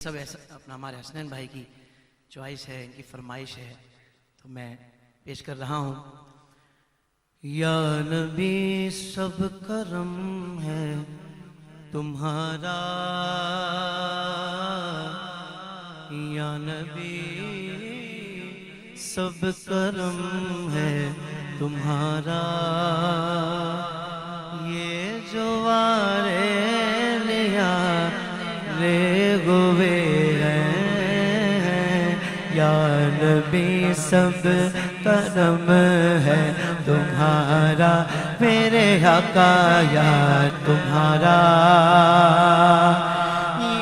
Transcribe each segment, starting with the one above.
سب ایسا اپنا ہمارے حسنین بھائی کی چوائس ہے، ان کی فرمائش ہے، تو میں پیش کر رہا ہوں۔ یا نبی سب کرم ہے تمہارا، یا نبی سب کرم ہے تمہارا، یہ جو وارے لیا رے ہوئے ہیں، یا نبی سب کرم ہے تمہارا، میرے آقا یا تمہارا،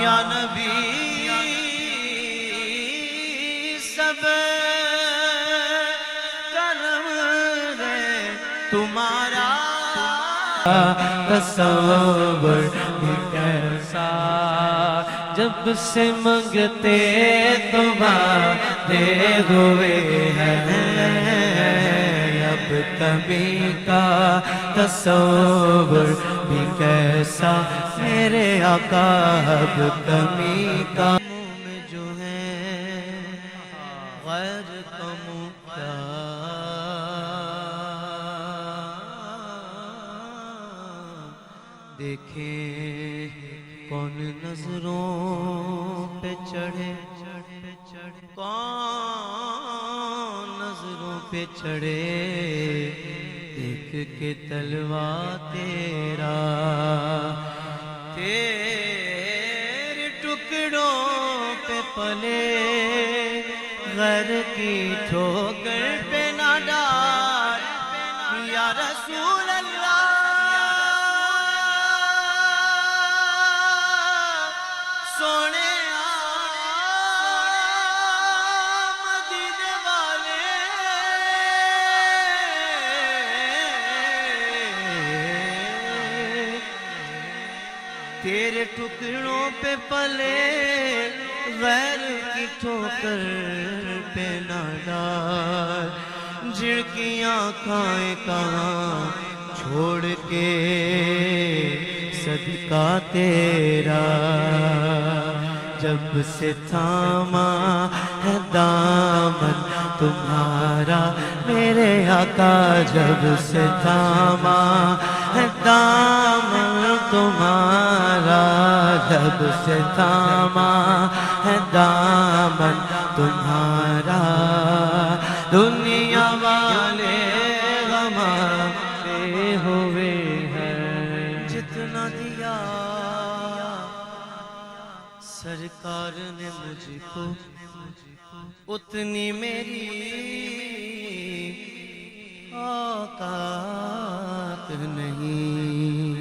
یا نبی سب کرم ہے تمہارا، تصور بھی کیسا جب سے منگتے تمہارے ہوئے ہیں، اب کبھی کا تصور بھی کیسا میرے آقا، اب کبھی کا میں جو ہے غیر کموں کیا، دیکھیں کون نظروں پہ چڑھے، کون نظروں پہ چڑھے، دیکھ کے تلوا تیرا، تیرے ٹکڑوں پہ پلے، غیر کی ٹھوکر پہ نہ ڈال، یا رسول اللہ سونے مدینے والے، تیرے ٹکڑوں پہ پلے، غیر کی ٹھوکر پہ نہ ڈال، جھڑکیاں کھائیں کہاں چھوڑ کے صدقہ تیرا، جب سے تھاما ہے دامن تمہارا میرے آقا، جب سے تھاما ہے دامن تمہارا، جب سے تھاما ہے دامن تمہارا، دنیا والے غمانے ہوئے ہیں، جتنا دیا سرکار نے مجھ کو اتنی میری اوقات نہیں،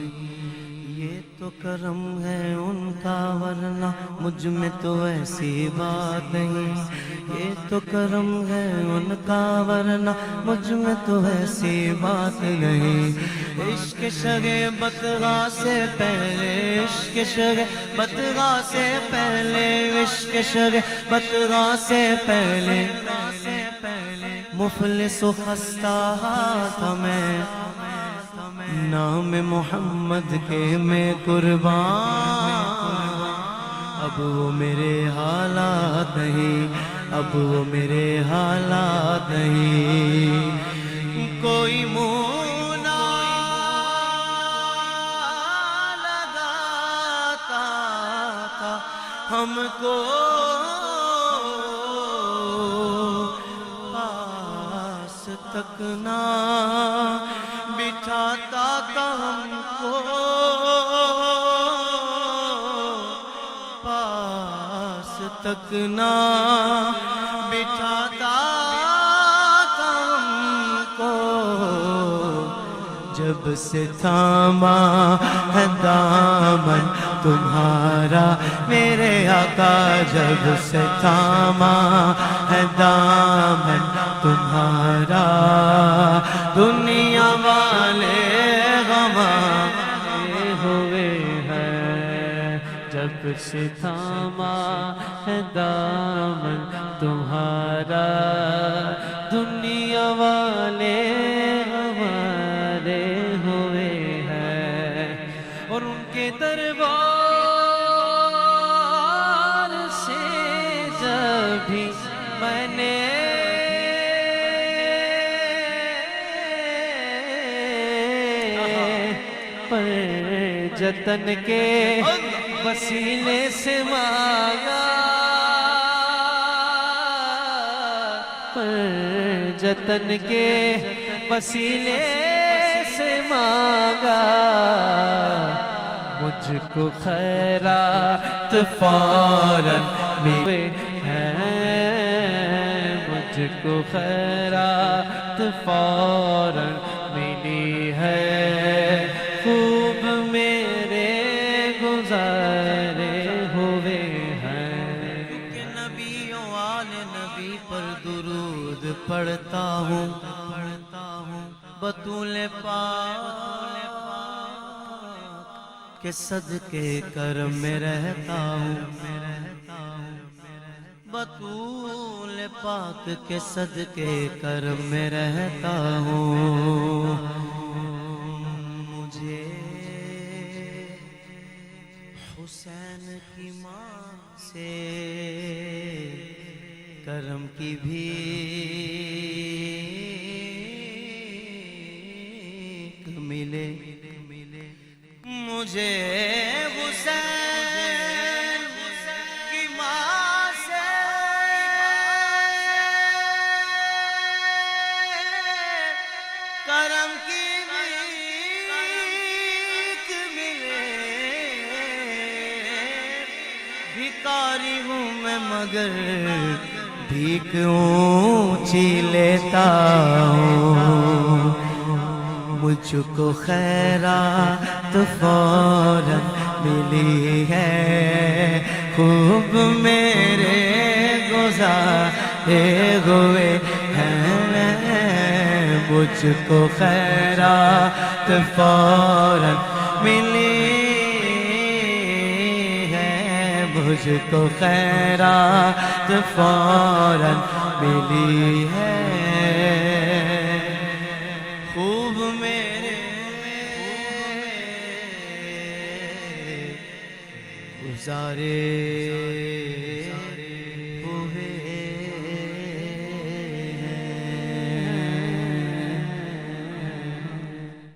یہ تو کرم ہے ان کا ورنہ مجھ میں تو ایسی بات نہیں، یہ تو کرم ہے ان کا ورنہ مجھ میں تو ایسی بات نہیں، عشق شگے بتغا سے پہلے، عشق شگے بتغا سے پہلے، عشق شگے بتغا سے پہلے، مفلس و خستہ تھا میں، نام محمد کے میں قربان، اب وہ میرے حالات نہیں، اب وہ میرے حالات نہیں، کوئی منہ نہ لگاتا تھا ہم کو، پاس تک نہ بٹھاتا تھا ہم کو، پاس تک نہ بٹھاتا تھا ہم کو، جب سے تھاما ہے دامن تمہارا میرے آقا، جب سے تھاما ہے دامن تمہارا، دنیا والے غمانے ہوئے ہیں، جب سے تھاما ہے دامن تمہارا، دنیا والے غمانے ہوئے ہیں، اور ان کے دربار بھی میں نے پر جتن کے وسیلے سے مانگا، پر جتن کے وسیلے سے مانگا، مجھ کو خیرات فوراً ملے ہیں، مجھ کو خیرات فوراً ملی ہے، خوب میرے گزارے ہوئے ہیں، کہ نبی و آل نبی پر درود پڑھتا ہوں، بطول پاک کے صدقے کرم میں رہتا ہوں، بطول پاک کے صدقے کرم میں رہتا ہوں، مجھے حسین کی ماں سے کرم کی بھی ملے، مجھے حسین کی ماں سے کرم کی بھیک ملے، بھکاری ہوں میں مگر بھیک اونچی لیتا ہوں، مجھ کو خیرات فوراً ملی ہے، خوب میرے گزارے ہوئے ہیں، مجھ کو خیرات فوراً ملی ہے، مجھ کو خیرات فوراً ملی ہے، خوب میرے گزارے